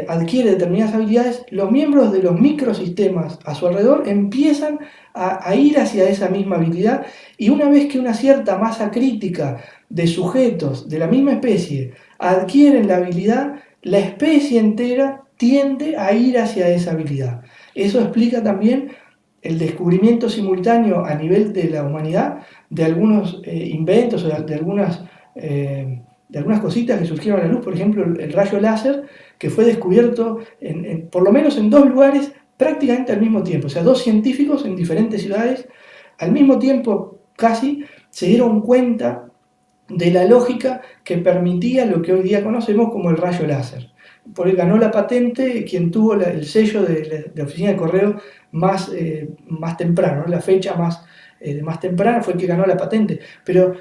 adquiere determinadas habilidades, los miembros de los microsistemas a su alrededor empiezan a ir hacia esa misma habilidad, y una vez que una cierta masa crítica de sujetos de la misma especie adquieren la habilidad, la especie entera tiende a ir hacia esa habilidad. Eso explica también el descubrimiento simultáneo a nivel de la humanidad de algunos inventos o de algunas cositas que surgieron a la luz, por ejemplo el rayo láser, que fue descubierto por lo menos en dos lugares prácticamente al mismo tiempo, o sea, dos científicos en diferentes ciudades al mismo tiempo casi se dieron cuenta de la lógica que permitía lo que hoy día conocemos como el rayo láser. Por él ganó la patente quien tuvo el sello de oficina de correo más temprano, ¿no? La fecha más temprana fue el que ganó la patente. Pero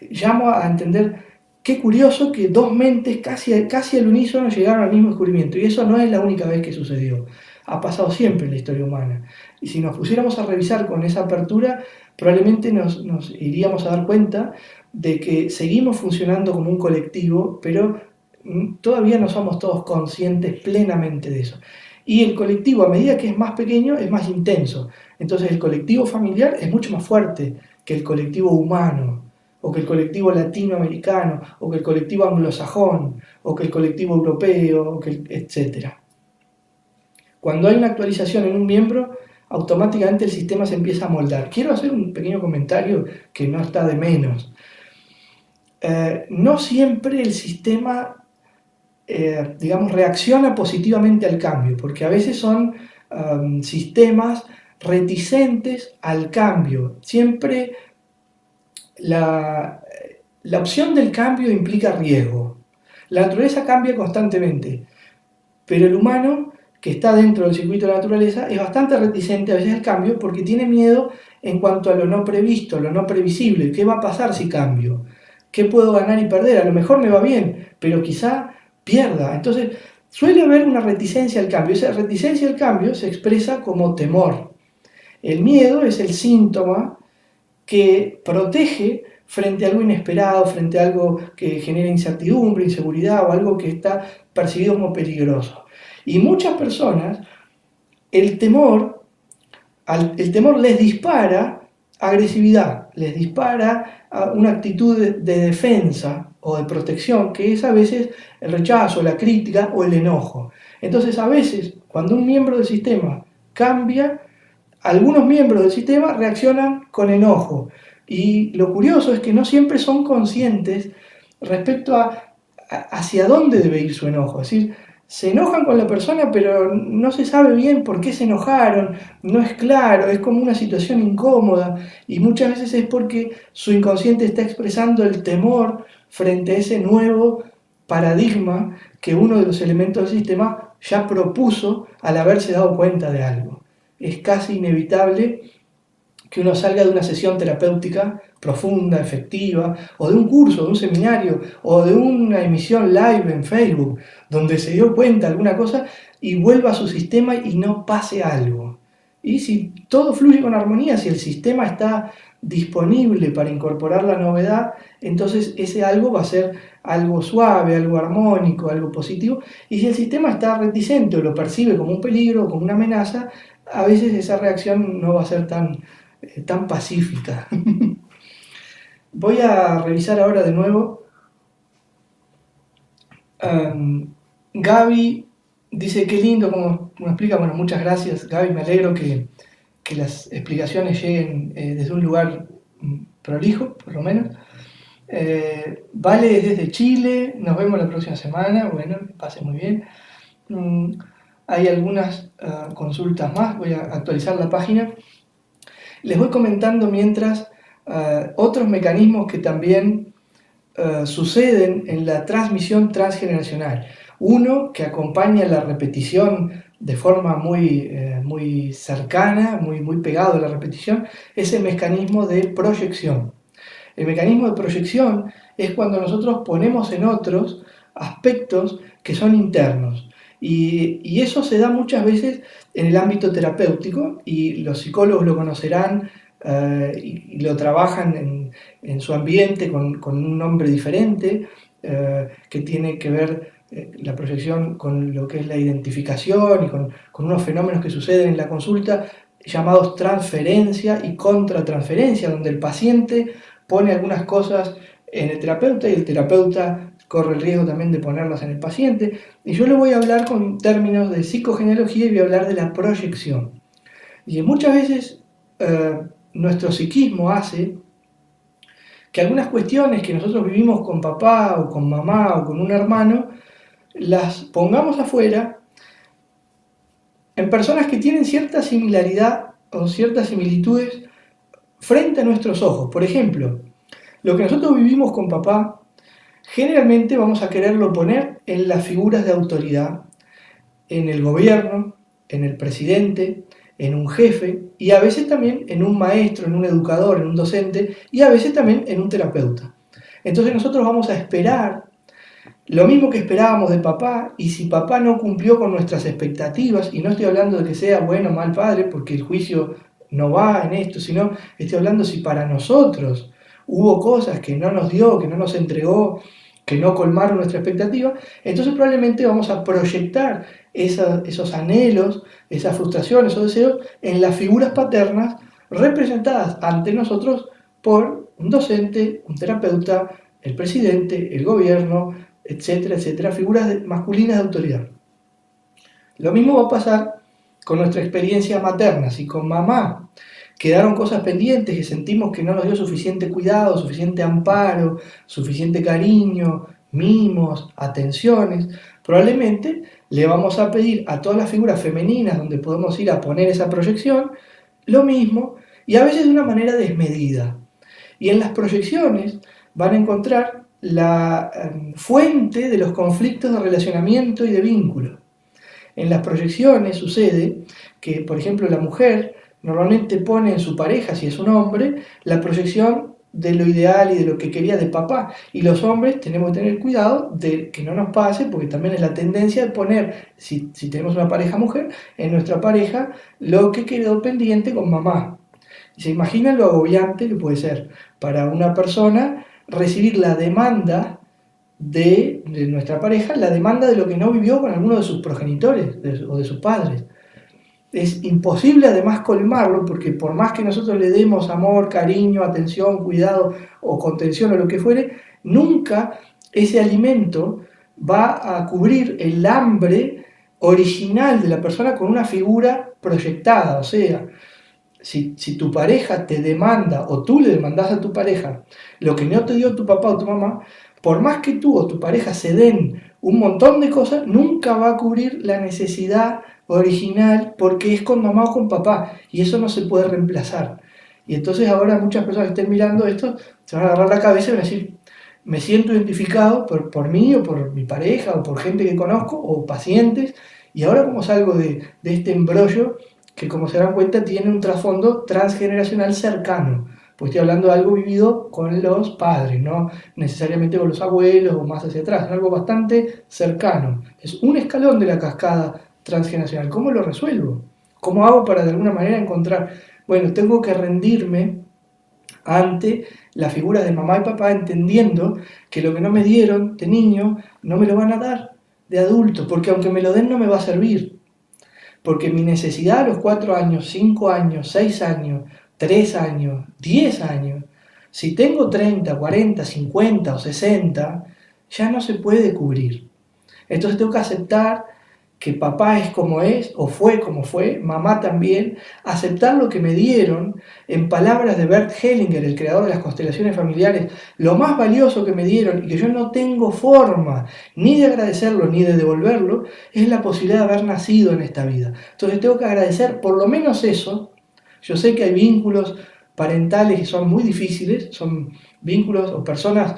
llamo a entender qué curioso que dos mentes casi al unísono llegaron al mismo descubrimiento. Y eso no es la única vez que sucedió. Ha pasado siempre en la historia humana. Y si nos pusiéramos a revisar con esa apertura, probablemente nos iríamos a dar cuenta de que seguimos funcionando como un colectivo, pero todavía no somos todos conscientes plenamente de eso. Y el colectivo, a medida que es más pequeño, es más intenso. Entonces el colectivo familiar es mucho más fuerte que el colectivo humano, o que el colectivo latinoamericano, o que el colectivo anglosajón, o que el colectivo europeo, etc. Cuando hay una actualización en un miembro, automáticamente el sistema se empieza a moldar. Quiero hacer un pequeño comentario que no está de menos. No siempre el sistema digamos, reacciona positivamente al cambio, porque a veces son sistemas reticentes al cambio. Siempre la opción del cambio implica riesgo. La naturaleza cambia constantemente, pero el humano, que está dentro del circuito de la naturaleza, es bastante reticente a veces al cambio porque tiene miedo en cuanto a lo no previsto, lo no previsible. ¿Qué va a pasar si cambio? ¿Qué puedo ganar y perder? A lo mejor me va bien, pero quizá pierda. Entonces, suele haber una reticencia al cambio. Esa reticencia al cambio se expresa como temor. El miedo es el síntoma que protege frente a algo inesperado, frente a algo que genera incertidumbre, inseguridad o algo que está percibido como peligroso. Y muchas personas, el temor les dispara agresividad, les dispara una actitud de defensa o de protección, que es a veces el rechazo, la crítica o el enojo. Entonces, a veces, cuando un miembro del sistema cambia, algunos miembros del sistema reaccionan con enojo. Y lo curioso es que no siempre son conscientes respecto a hacia dónde debe ir su enojo. Es decir, se enojan con la persona, pero no se sabe bien por qué se enojaron, no es claro, es como una situación incómoda y muchas veces es porque su inconsciente está expresando el temor frente a ese nuevo paradigma que uno de los elementos del sistema ya propuso al haberse dado cuenta de algo. Es casi inevitable que uno salga de una sesión terapéutica profunda, efectiva, o de un curso, de un seminario, o de una emisión live en Facebook, donde se dio cuenta de alguna cosa y vuelva a su sistema y no pase algo. Y si todo fluye con armonía, si el sistema está disponible para incorporar la novedad, entonces ese algo va a ser algo suave, algo armónico, algo positivo. Y si el sistema está reticente o lo percibe como un peligro, como una amenaza, a veces esa reacción no va a ser tan pacífica. Voy a revisar ahora de nuevo. Gaby dice, qué lindo como explica. Bueno, muchas gracias, Gaby. Me alegro que las explicaciones lleguen desde un lugar prolijo, por lo menos. Vale desde Chile, nos vemos la próxima semana. Bueno, que pase muy bien. Hay algunas consultas más, voy a actualizar la página. Les voy comentando mientras otros mecanismos que también suceden en la transmisión transgeneracional. Uno que acompaña la repetición de forma muy cercana, muy pegado a la repetición, es el mecanismo de proyección. El mecanismo de proyección es cuando nosotros ponemos en otros aspectos que son internos. Y eso se da muchas veces en el ámbito terapéutico y los psicólogos lo conocerán y lo trabajan en su ambiente con un nombre diferente que tiene que ver la proyección con lo que es la identificación y con unos fenómenos que suceden en la consulta llamados transferencia y contratransferencia, donde el paciente pone algunas cosas en el terapeuta y el terapeuta corre el riesgo también de ponerlas en el paciente. Y yo le voy a hablar con términos de psicogenealogía y voy a hablar de la proyección. Y muchas veces nuestro psiquismo hace que algunas cuestiones que nosotros vivimos con papá o con mamá o con un hermano, las pongamos afuera en personas que tienen cierta similaridad o ciertas similitudes frente a nuestros ojos. Por ejemplo, lo que nosotros vivimos con papá, generalmente vamos a quererlo poner en las figuras de autoridad, en el gobierno, en el presidente, en un jefe y a veces también en un maestro, en un educador, en un docente y a veces también en un terapeuta. Entonces nosotros vamos a esperar lo mismo que esperábamos de papá, y si papá no cumplió con nuestras expectativas, y no estoy hablando de que sea bueno o mal padre, porque el juicio no va en esto, sino estoy hablando si para nosotros hubo cosas que no nos dio, que no nos entregó, que no colmaron nuestra expectativa, entonces probablemente vamos a proyectar esos anhelos, esas frustraciones, esos deseos en las figuras paternas representadas ante nosotros por un docente, un terapeuta, el presidente, el gobierno, etcétera, etcétera, figuras masculinas de autoridad. Lo mismo va a pasar con nuestra experiencia materna. Si con mamá quedaron cosas pendientes, que sentimos que no nos dio suficiente cuidado, suficiente amparo, suficiente cariño, mimos, atenciones, probablemente le vamos a pedir a todas las figuras femeninas donde podemos ir a poner esa proyección, lo mismo, y a veces de una manera desmedida. Y en las proyecciones van a encontrar la fuente de los conflictos de relacionamiento y de vínculo. En las proyecciones sucede que, por ejemplo, la mujer normalmente pone en su pareja, si es un hombre, la proyección de lo ideal y de lo que quería de papá. Y los hombres tenemos que tener cuidado de que no nos pase, porque también es la tendencia de poner, si tenemos una pareja mujer, en nuestra pareja lo que quedó pendiente con mamá. Y se imaginan lo agobiante que puede ser para una persona recibir la demanda de nuestra pareja, la demanda de lo que no vivió con alguno de sus progenitores o de sus padres. Es imposible además colmarlo, porque por más que nosotros le demos amor, cariño, atención, cuidado o contención o lo que fuere, nunca ese alimento va a cubrir el hambre original de la persona con una figura proyectada. O sea, si tu pareja te demanda o tú le demandas a tu pareja lo que no te dio tu papá o tu mamá, por más que tú o tu pareja se den un montón de cosas, nunca va a cubrir la necesidad original porque es con mamá o con papá y eso no se puede reemplazar. Y entonces ahora muchas personas que estén mirando esto se van a agarrar la cabeza y van a decir, me siento identificado por mí o por mi pareja o por gente que conozco o pacientes, y ahora cómo salgo de este embrollo que, como se dan cuenta, tiene un trasfondo transgeneracional cercano, pues estoy hablando de algo vivido con los padres, no necesariamente con los abuelos o más hacia atrás, es algo bastante cercano, es un escalón de la cascada transgeneracional. ¿Cómo lo resuelvo? ¿Cómo hago para de alguna manera encontrar? Bueno, tengo que rendirme ante la figura de mamá y papá, entendiendo que lo que no me dieron de niño no me lo van a dar de adulto, porque aunque me lo den no me va a servir. Porque mi necesidad a los 4 años, 5 años, 6 años, 3 años, 10 años, si tengo 30, 40, 50 o 60, ya no se puede cubrir. Entonces tengo que aceptar que papá es como es, o fue como fue, mamá también, aceptar lo que me dieron, en palabras de Bert Hellinger, el creador de las constelaciones familiares, lo más valioso que me dieron y que yo no tengo forma ni de agradecerlo ni de devolverlo, es la posibilidad de haber nacido en esta vida. Entonces tengo que agradecer por lo menos eso. Yo sé que hay vínculos parentales que son muy difíciles, son vínculos o personas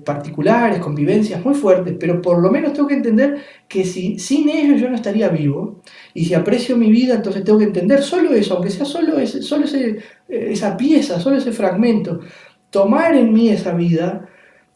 particulares, convivencias muy fuertes, pero por lo menos tengo que entender que sin ellos yo no estaría vivo, y si aprecio mi vida, entonces tengo que entender solo eso, aunque sea esa pieza, solo ese fragmento, tomar en mí esa vida,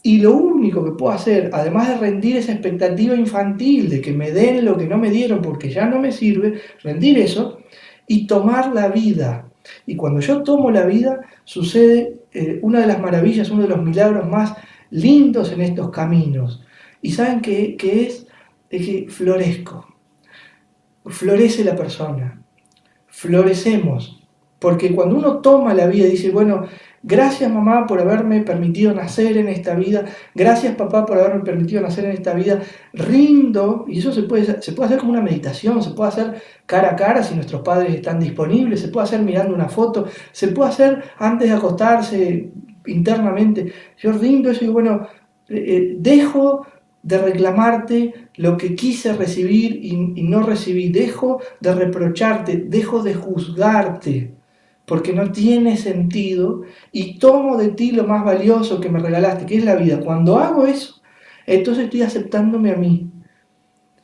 y lo único que puedo hacer, además de rendir esa expectativa infantil de que me den lo que no me dieron porque ya no me sirve, rendir eso y tomar la vida. Y cuando yo tomo la vida, sucede una de las maravillas, uno de los milagros más lindos en estos caminos. ¿Y saben qué es? Es que florezco, florece la persona, florecemos. Porque cuando uno toma la vida y dice, bueno, Gracias mamá por haberme permitido nacer en esta vida, gracias papá por haberme permitido nacer en esta vida, rindo, y eso se puede hacer como una meditación, se puede hacer cara a cara si nuestros padres están disponibles, se puede hacer mirando una foto, se puede hacer antes de acostarse internamente. Yo rindo eso y digo, bueno, dejo de reclamarte lo que quise recibir y no recibí, dejo de reprocharte, dejo de juzgarte, porque no tiene sentido, y tomo de ti lo más valioso que me regalaste, que es la vida. Cuando hago eso, entonces estoy aceptándome a mí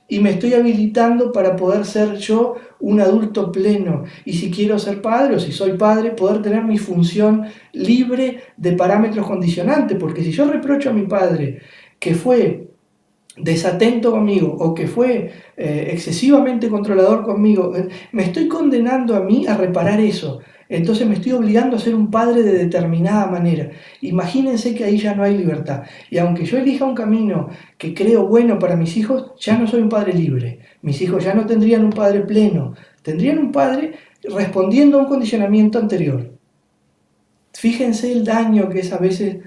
y me estoy habilitando para poder ser yo un adulto pleno. Y si quiero ser padre o si soy padre, poder tener mi función libre de parámetros condicionantes, porque si yo reprocho a mi padre que fue desatento conmigo o que fue excesivamente controlador conmigo, me estoy condenando a mí a reparar eso. Entonces me estoy obligando a ser un padre de determinada manera. Imagínense que ahí ya no hay libertad. Y aunque yo elija un camino que creo bueno para mis hijos, ya no soy un padre libre. Mis hijos ya no tendrían un padre pleno, tendrían un padre respondiendo a un condicionamiento anterior. Fíjense el daño que es a veces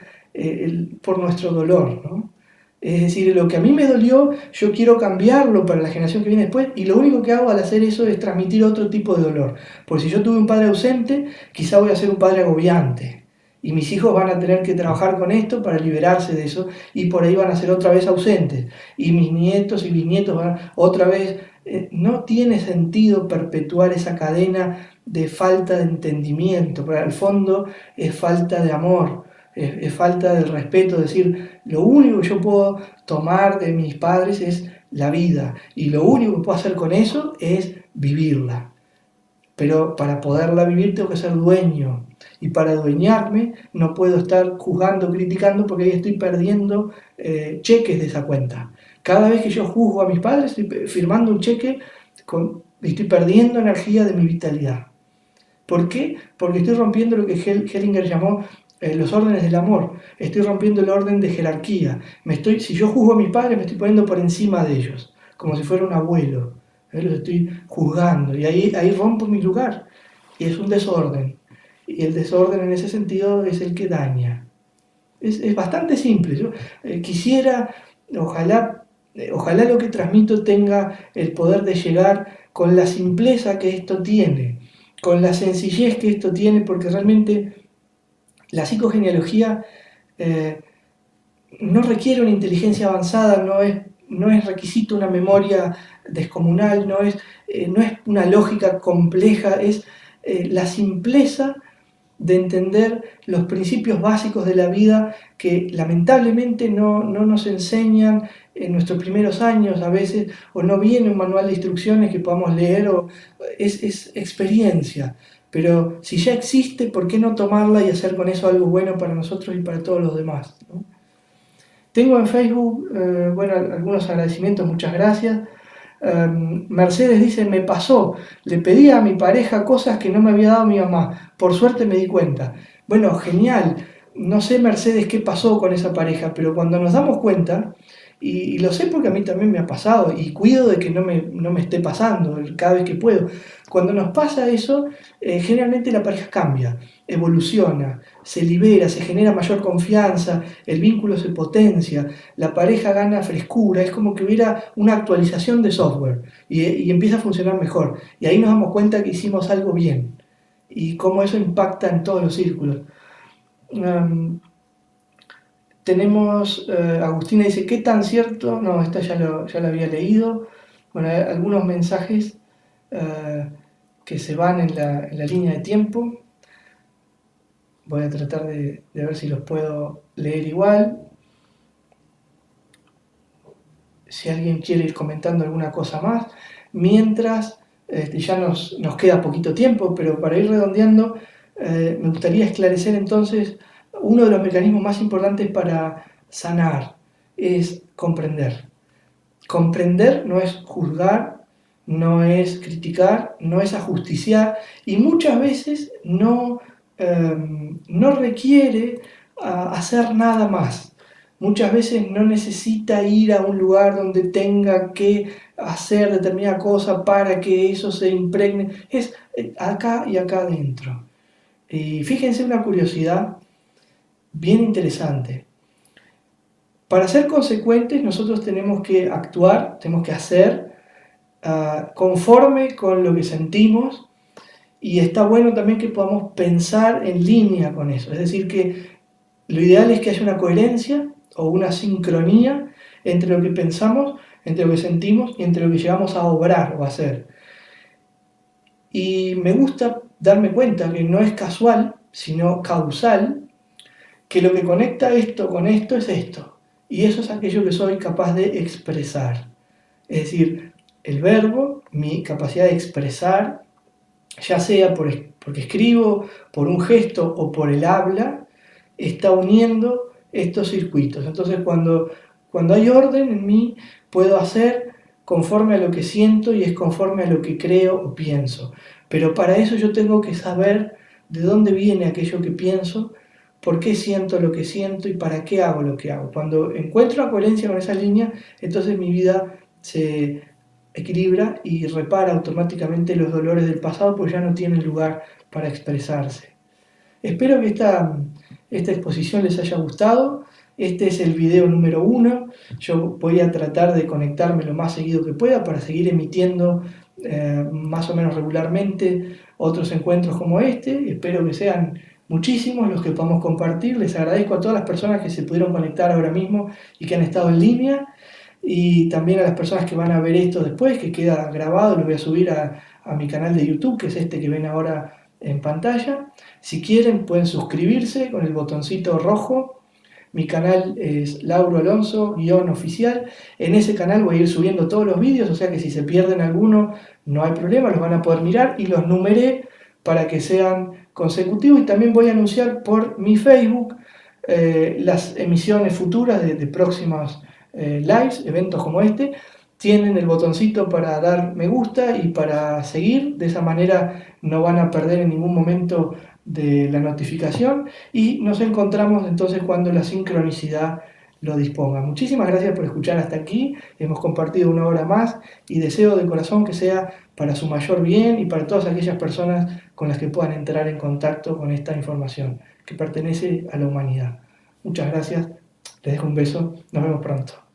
por nuestro dolor, ¿no? Es decir, lo que a mí me dolió, yo quiero cambiarlo para la generación que viene después, y lo único que hago al hacer eso es transmitir otro tipo de dolor. Porque si yo tuve un padre ausente, quizá voy a ser un padre agobiante. Y mis hijos van a tener que trabajar con esto para liberarse de eso, y por ahí van a ser otra vez ausentes. Y mis nietos y bisnietos van otra vez. No tiene sentido perpetuar esa cadena de falta de entendimiento, pero al fondo es falta de amor. Es falta del respeto, es decir, lo único que yo puedo tomar de mis padres es la vida, y lo único que puedo hacer con eso es vivirla. Pero para poderla vivir tengo que ser dueño, y para adueñarme no puedo estar juzgando, criticando, porque ahí estoy perdiendo cheques de esa cuenta. Cada vez que yo juzgo a mis padres estoy firmando un cheque y estoy perdiendo energía de mi vitalidad. ¿Por qué? Porque estoy rompiendo lo que Hellinger llamó los órdenes del amor. Estoy rompiendo el orden de jerarquía. Si yo juzgo a mis padres, me estoy poniendo por encima de ellos, como si fuera un abuelo. Los estoy juzgando, y ahí rompo mi lugar. Y es un desorden. Y el desorden en ese sentido es el que daña. Es bastante simple. Yo quisiera, ojalá lo que transmito tenga el poder de llegar con la simpleza que esto tiene, con la sencillez que esto tiene, porque realmente la psicogenealogía no requiere una inteligencia avanzada, no es requisito una memoria descomunal, no es una lógica compleja, es la simpleza de entender los principios básicos de la vida que lamentablemente no nos enseñan en nuestros primeros años a veces, o no viene un manual de instrucciones que podamos leer, es experiencia. Pero si ya existe, ¿por qué no tomarla y hacer con eso algo bueno para nosotros y para todos los demás, ¿no? Tengo en Facebook, algunos agradecimientos, muchas gracias. Mercedes dice, me pasó, le pedí a mi pareja cosas que no me había dado mi mamá, por suerte me di cuenta. Bueno, genial, no sé Mercedes qué pasó con esa pareja, pero cuando nos damos cuenta, y lo sé porque a mí también me ha pasado, y cuido de que no me esté pasando cada vez que puedo, cuando nos pasa eso, generalmente la pareja cambia, evoluciona, se libera, se genera mayor confianza, el vínculo se potencia, la pareja gana frescura, es como que hubiera una actualización de software y empieza a funcionar mejor. Y ahí nos damos cuenta que hicimos algo bien y cómo eso impacta en todos los círculos. Tenemos, Agustina dice, ¿qué tan cierto? No, esta ya la había leído. Bueno, hay algunos mensajes que se van en la línea de tiempo. Voy a tratar de ver si los puedo leer igual. Si alguien quiere ir comentando alguna cosa más. Mientras, ya nos queda poquito tiempo, pero para ir redondeando, me gustaría esclarecer entonces uno de los mecanismos más importantes para sanar, es comprender. Comprender no es juzgar, no es criticar, no es ajusticiar, y muchas veces no requiere hacer nada más. Muchas veces no necesita ir a un lugar donde tenga que hacer determinada cosa para que eso se impregne. Es acá y acá adentro. Y fíjense una curiosidad, bien interesante. Para ser consecuentes nosotros tenemos que actuar, tenemos que hacer conforme con lo que sentimos, y está bueno también que podamos pensar en línea con eso. Es decir, que lo ideal es que haya una coherencia o una sincronía entre lo que pensamos, entre lo que sentimos y entre lo que llegamos a obrar o a hacer. Y me gusta darme cuenta que no es casual, sino causal, que lo que conecta esto con esto es esto. Y eso es aquello que soy capaz de expresar. Es decir, el verbo, mi capacidad de expresar, ya sea porque escribo, por un gesto o por el habla, está uniendo estos circuitos. Entonces cuando hay orden en mí, puedo hacer conforme a lo que siento y es conforme a lo que creo o pienso. Pero para eso yo tengo que saber de dónde viene aquello que pienso, por qué siento lo que siento y para qué hago lo que hago. Cuando encuentro la coherencia con esa línea, entonces mi vida se equilibra y repara automáticamente los dolores del pasado, pues ya no tienen lugar para expresarse. Espero que esta exposición les haya gustado. Este es el video número 1. Yo voy a tratar de conectarme lo más seguido que pueda para seguir emitiendo más o menos regularmente otros encuentros como este. Espero que sean muchísimos los que podamos compartir. Les agradezco a todas las personas que se pudieron conectar ahora mismo y que han estado en línea. Y también a las personas que van a ver esto después, que queda grabado, lo voy a subir a mi canal de YouTube, que es este que ven ahora en pantalla. Si quieren pueden suscribirse con el botoncito rojo. Mi canal es Lauro Alonso-oficial. En ese canal voy a ir subiendo todos los vídeos, o sea que si se pierden alguno no hay problema, los van a poder mirar y los numeré para que sean consecutivos. Y también voy a anunciar por mi Facebook las emisiones futuras de próximos lives, eventos como este. Tienen el botoncito para dar me gusta y para seguir, de esa manera no van a perder en ningún momento de la notificación y nos encontramos entonces cuando la sincronicidad lo disponga. Muchísimas gracias por escuchar hasta aquí, hemos compartido una hora más y deseo de corazón que sea para su mayor bien y para todas aquellas personas con las que puedan entrar en contacto con esta información que pertenece a la humanidad. Muchas gracias, les dejo un beso, nos vemos pronto.